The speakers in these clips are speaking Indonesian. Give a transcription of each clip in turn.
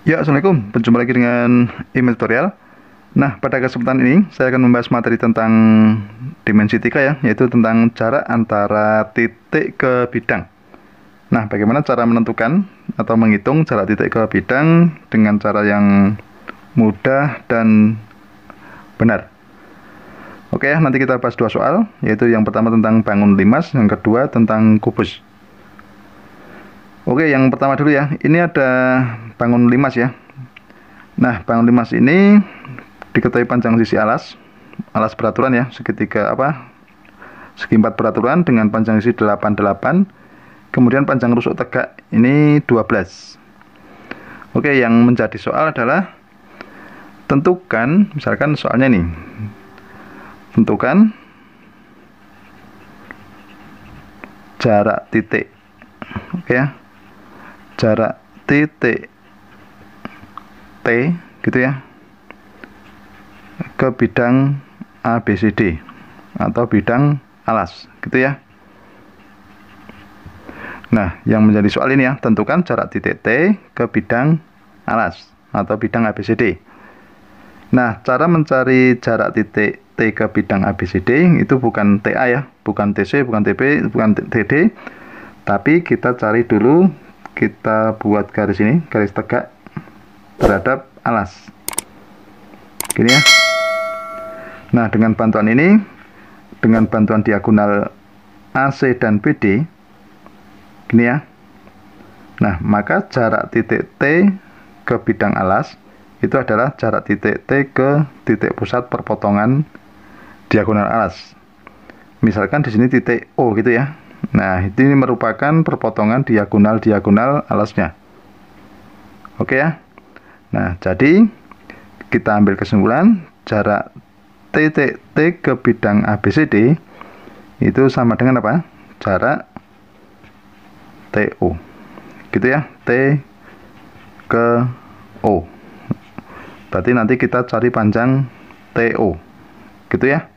Ya, Assalamualaikum. Berjumpa lagi dengan email tutorial. Nah, pada kesempatan ini saya akan membahas materi tentang dimensi 3 ya, yaitu tentang jarak antara titik ke bidang. Nah, bagaimana cara menentukan atau menghitung jarak titik ke bidang dengan cara yang mudah dan benar. Oke ya, nanti kita bahas dua soal, yaitu yang pertama tentang bangun limas, yang kedua tentang kubus. Oke, yang pertama dulu ya. Ini ada bangun limas ya. Nah, bangun limas ini diketahui panjang sisi alas peraturan ya, segi 4 peraturan dengan panjang sisi 88. Kemudian panjang rusuk tegak ini 12. Oke, yang menjadi soal adalah tentukan, misalkan soalnya nih, tentukan jarak titik, oke ya, jarak titik T gitu ya ke bidang ABCD atau bidang alas gitu ya. Nah, yang menjadi soal ini ya, tentukan jarak titik T ke bidang alas atau bidang ABCD. Nah, cara mencari jarak titik T ke bidang ABCD itu bukan TA ya, bukan TC, bukan TB, bukan TD, tapi kita cari dulu, kita buat garis ini, garis tegak terhadap alas. Gini ya. Nah, dengan bantuan ini, dengan bantuan diagonal AC dan BD, gini ya. Nah, maka jarak titik T ke bidang alas itu adalah jarak titik T ke titik pusat perpotongan diagonal alas. Misalkan di sini titik O gitu ya. Nah, ini merupakan perpotongan diagonal alasnya. Oke ya. Nah, jadi kita ambil kesimpulan jarak titik T ke bidang ABCD itu sama dengan apa? Jarak TO. Gitu ya, T ke O. Berarti nanti kita cari panjang TO. Gitu ya.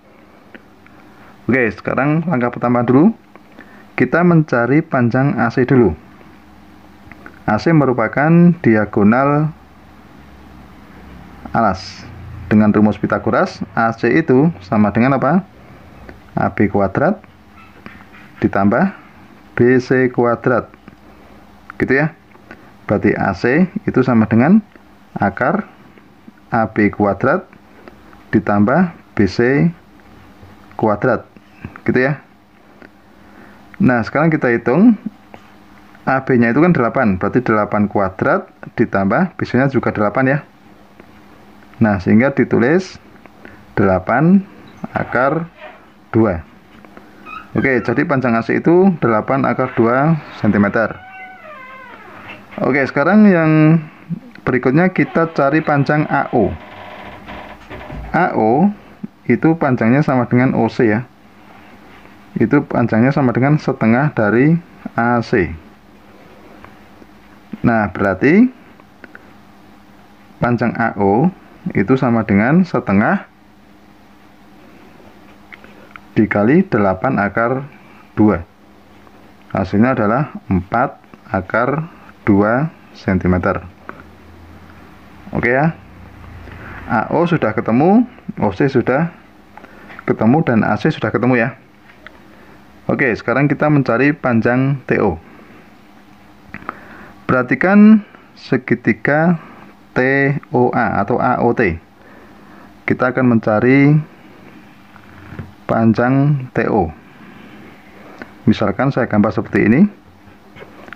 Oke, sekarang langkah pertama dulu. Kita mencari panjang AC dulu. AC merupakan diagonal alas. Dengan rumus Pitagoras, AC itu sama dengan apa? AB kuadrat ditambah BC kuadrat. Gitu ya. Berarti AC itu sama dengan akar AB kuadrat ditambah BC kuadrat. Gitu ya. Nah, sekarang kita hitung AB-nya itu kan 8, berarti 8 kuadrat ditambah BC-nya juga 8 ya. Nah, sehingga ditulis 8 akar 2. Oke, jadi panjang AC itu 8 akar 2 cm. Oke, sekarang yang berikutnya kita cari panjang AO. AO itu panjangnya sama dengan OC ya. Itu panjangnya sama dengan setengah dari AC. Nah, berarti panjang AO itu sama dengan setengah dikali 8 akar 2. Hasilnya adalah 4 akar 2 cm. Oke ya. AO sudah ketemu, OC sudah ketemu, dan AC sudah ketemu ya. Oke, sekarang kita mencari panjang TO. Perhatikan segitiga TOA atau AOT. Kita akan mencari panjang TO. Misalkan saya gambar seperti ini.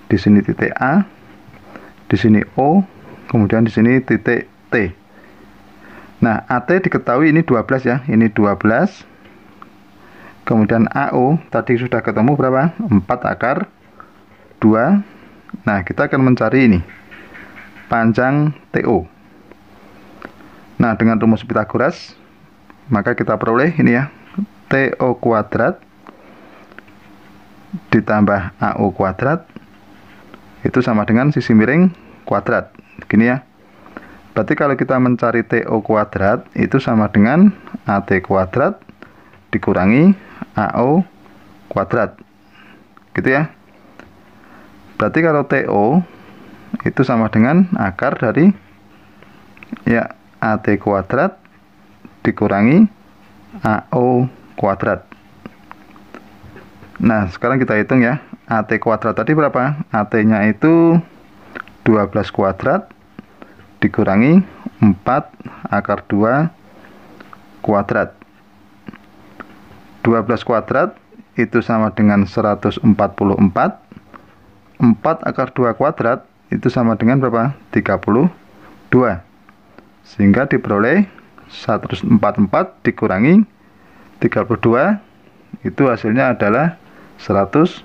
Di sini titik A, di sini O, kemudian di sini titik T. Nah, AT diketahui ini 12 ya, ini 12. Kemudian AO tadi sudah ketemu berapa? 4 akar 2. Nah, kita akan mencari ini panjang TO. Nah, dengan rumus Pitagoras, maka kita peroleh ini ya, TO kuadrat ditambah AO kuadrat itu sama dengan sisi miring kuadrat. Gini ya. Berarti kalau kita mencari TO kuadrat itu sama dengan AT kuadrat dikurangi AO kuadrat. Gitu ya. Berarti kalau TO itu sama dengan akar dari ya AT kuadrat dikurangi AO kuadrat. Nah, sekarang kita hitung ya. AT kuadrat tadi berapa? AT-nya itu 12 kuadrat dikurangi 4 akar 2 kuadrat. 12 kuadrat itu sama dengan 144. 4 akar 2 kuadrat itu sama dengan berapa? 32. Sehingga diperoleh 144 dikurangi 32, itu hasilnya adalah 112.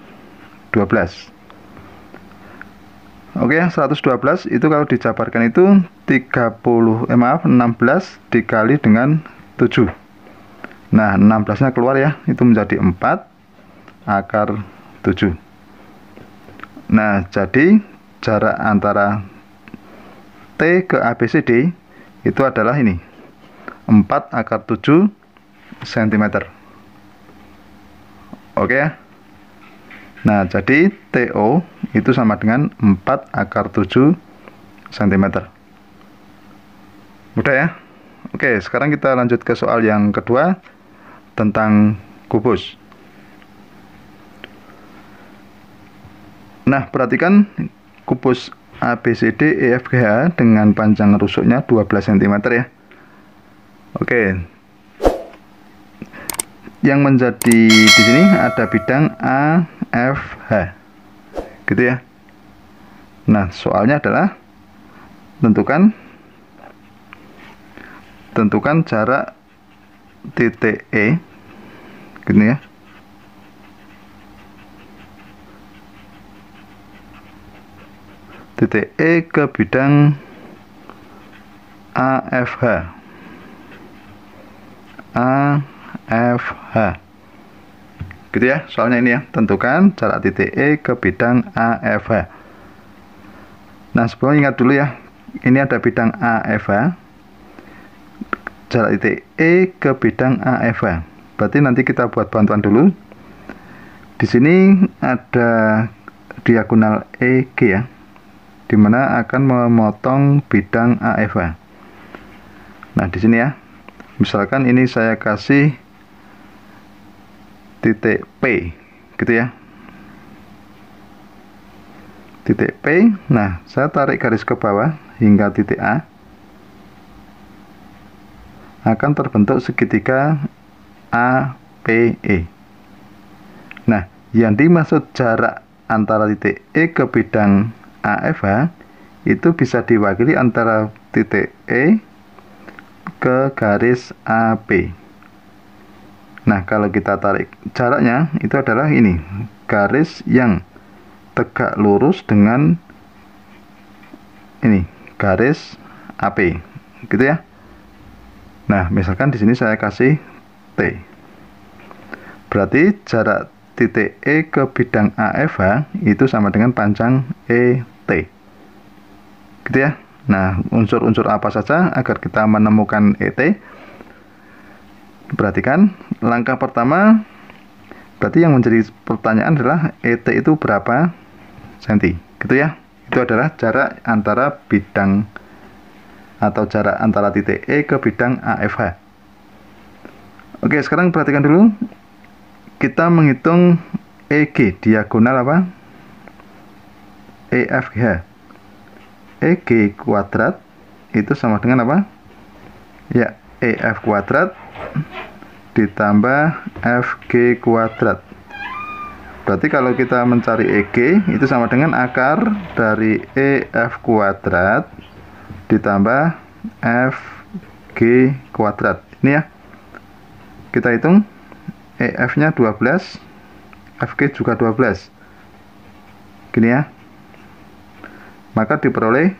Oke, 112 itu kalau dijabarkan itu 16 dikali dengan 7. Nah, 16-nya keluar ya, itu menjadi 4 akar 7. Nah, jadi jarak antara T ke ABCD itu adalah ini, 4 akar 7 cm. Oke ya. Nah, jadi TO itu sama dengan 4 akar 7 cm. Mudah ya? Oke, sekarang kita lanjut ke soal yang kedua tentang kubus. Nah, perhatikan kubus ABCD EFGH dengan panjang rusuknya 12 cm ya. Oke. Yang menjadi di sini ada bidang AFH. Gitu ya. Nah, soalnya adalah tentukan jarak titik E, gini ya. Titik E ke bidang AFH. AFH. Gitu ya, soalnya ini ya, tentukan jarak titik E ke bidang AFH. Nah, sebelumnya ingat dulu ya, ini ada bidang AFH. Jarak titik E ke bidang AFH. Berarti nanti kita buat bantuan dulu. Di sini ada diagonal EG ya, dimana akan memotong bidang AFH. Nah, di sini ya, misalkan ini saya kasih titik P, gitu ya, titik P. Nah, saya tarik garis ke bawah hingga titik A, akan terbentuk segitiga APE. Nah, yang dimaksud jarak antara titik E ke bidang AFH itu bisa diwakili antara titik E ke garis AP. Nah, kalau kita tarik jaraknya itu adalah ini, garis yang tegak lurus dengan ini, garis AP, gitu ya. Nah, misalkan di sini saya kasih T. Berarti jarak titik E ke bidang AFH itu sama dengan panjang ET. Gitu ya. Nah, unsur-unsur apa saja agar kita menemukan ET? Perhatikan, langkah pertama, berarti yang menjadi pertanyaan adalah ET itu berapa senti, gitu ya. Itu adalah jarak antara bidang atau jarak antara titik E ke bidang AFH. Oke, sekarang perhatikan dulu. Kita menghitung EG, diagonal apa? EFGH. EG kuadrat itu sama dengan apa? Ya, EF kuadrat ditambah FG kuadrat. Berarti kalau kita mencari EG itu sama dengan akar dari EF kuadrat ditambah FG kuadrat. Ini ya. Kita hitung, EF-nya 12, FG juga 12. Gini ya. Maka diperoleh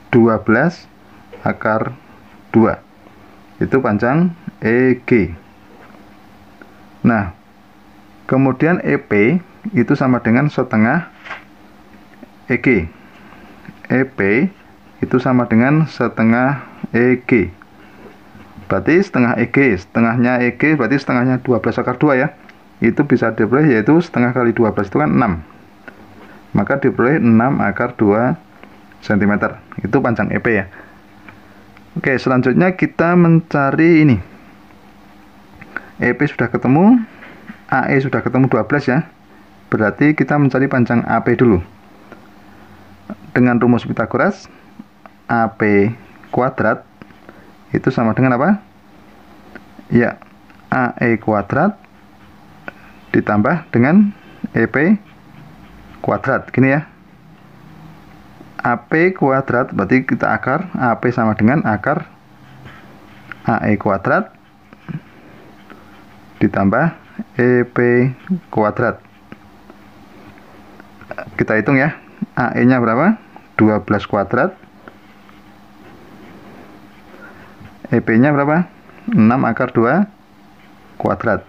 12 akar 2. Itu panjang EG. Nah, kemudian EP itu sama dengan setengah EG. EP itu sama dengan setengah EG. Berarti setengah EG, setengahnya EG berarti setengahnya 12 akar 2 ya. Itu bisa diperoleh, yaitu setengah kali 12 itu kan 6. maka diperoleh 6 akar 2 cm. Itu panjang EP ya. Oke, selanjutnya kita mencari ini. EP sudah ketemu, AE sudah ketemu 12 ya. Berarti kita mencari panjang AP dulu. Dengan rumus Pythagoras, AP kuadrat itu sama dengan apa? Ya, AE kuadrat ditambah dengan EP kuadrat. Gini ya. AP kuadrat berarti kita akar, AP sama dengan akar AE kuadrat ditambah EP kuadrat. Kita hitung ya. AE nya berapa? 12 kuadrat. EP nya berapa? 6 akar 2 kuadrat.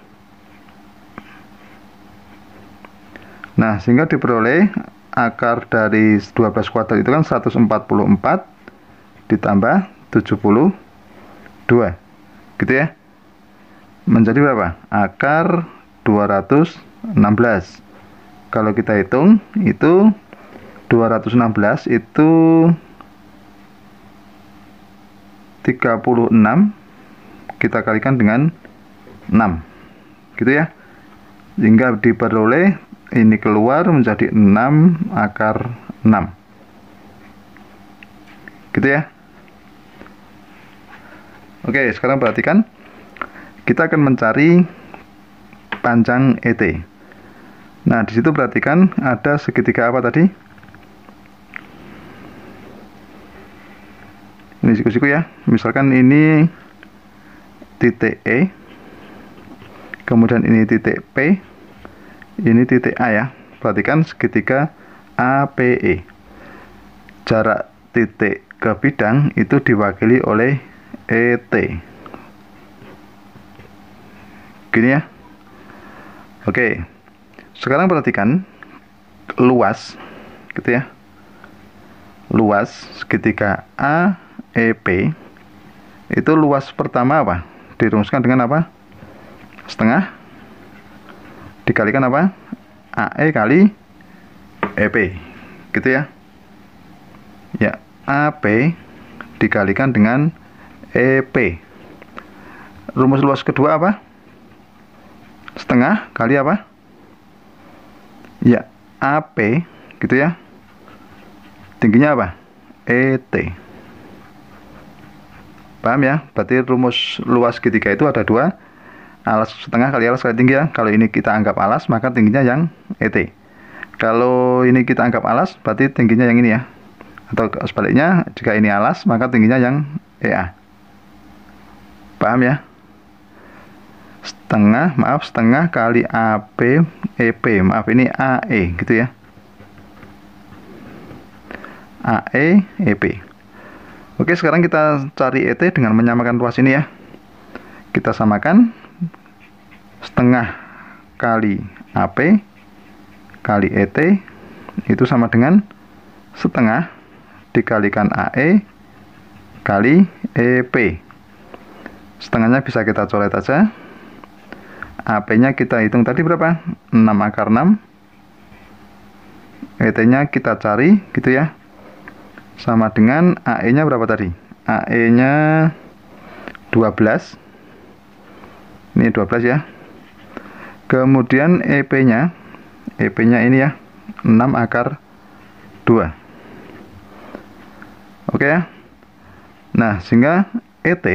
Nah, sehingga diperoleh akar dari 12 kuadrat itu kan 144 ditambah 72. Gitu ya. Menjadi berapa? Akar 216. Kalau kita hitung, itu 216 itu 36 kita kalikan dengan 6. Gitu ya. Sehingga diperoleh ini keluar menjadi 6 akar 6. Gitu ya. Oke, sekarang perhatikan. Kita akan mencari panjang ET. Nah, di situ perhatikan ada segitiga apa tadi? Ini siku-siku ya. Misalkan ini titik E, kemudian ini titik P, ini titik A ya. Perhatikan segitiga APE. Jarak titik ke bidang itu diwakili oleh ET. Gini ya. Oke. Sekarang perhatikan luas, gitu ya. Luas segitiga AEP itu luas pertama apa? Dirumuskan dengan apa? Setengah dikalikan apa? AE kali EP, gitu ya. Ya, AP dikalikan dengan EP. Rumus luas kedua apa? Setengah kali apa? Ya, AP, gitu ya. Tingginya apa? ET. Paham ya? Berarti rumus luas segitiga itu ada dua. Alas setengah kali alas kali tinggi ya. Kalau ini kita anggap alas, maka tingginya yang ET. Kalau ini kita anggap alas, berarti tingginya yang ini ya. Atau sebaliknya, jika ini alas, maka tingginya yang EA. Paham ya? Setengah kali AP EP. Maaf, ini AE, gitu ya. AE EP. Oke, sekarang kita cari ET dengan menyamakan ruas ini ya. Kita samakan setengah kali AP kali ET itu sama dengan setengah dikalikan AE kali EP. Setengahnya bisa kita coret aja. AP-nya kita hitung tadi berapa? 6 akar 6. ET-nya kita cari, gitu ya. Sama dengan AE-nya berapa tadi? AE-nya 12. Ini 12 ya. Kemudian EP-nya ini ya, 6 akar 2. Oke ya. Nah, sehingga ET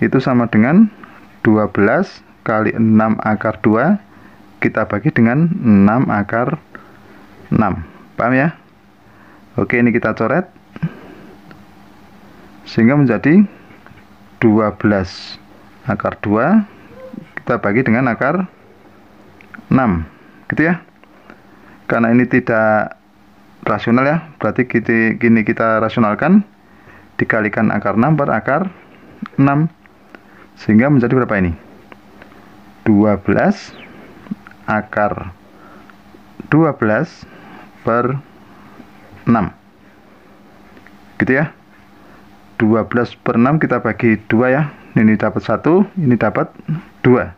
itu sama dengan 12 kali 6 akar 2 kita bagi dengan 6 akar 6. Paham ya? Oke, ini kita coret sehingga menjadi 12 akar 2 kita bagi dengan akar 6, gitu ya. Karena ini tidak rasional ya, berarti gini kita rasionalkan, dikalikan akar 6 per akar 6, sehingga menjadi berapa ini? 12 akar 12 per 6, gitu ya. 12 per 6 kita bagi 2 ya. Ini dapat 1, ini dapat 2.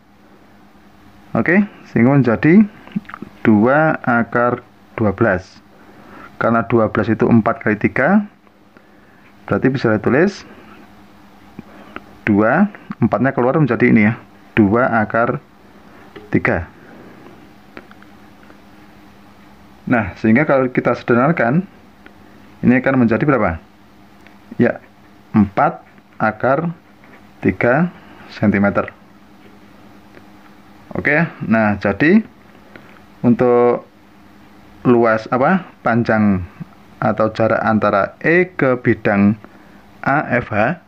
Oke, sehingga menjadi 2 akar 12. Karena 12 itu 4 kali 3, berarti bisa ditulis 2, 4-nya keluar menjadi ini ya, 2 akar 3. Nah, sehingga kalau kita sederhanakan, ini akan menjadi berapa? Ya, 4 akar 3 cm. Oke, nah jadi untuk luas panjang atau jarak antara E ke bidang AFH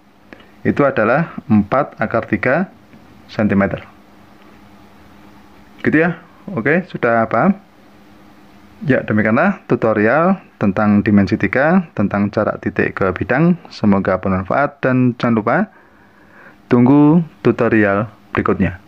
itu adalah 4 akar 3 cm. Gitu ya. Oke, sudah paham? Ya, demikianlah tutorial tentang dimensi 3, tentang jarak titik ke bidang. Semoga bermanfaat dan jangan lupa tunggu tutorial berikutnya.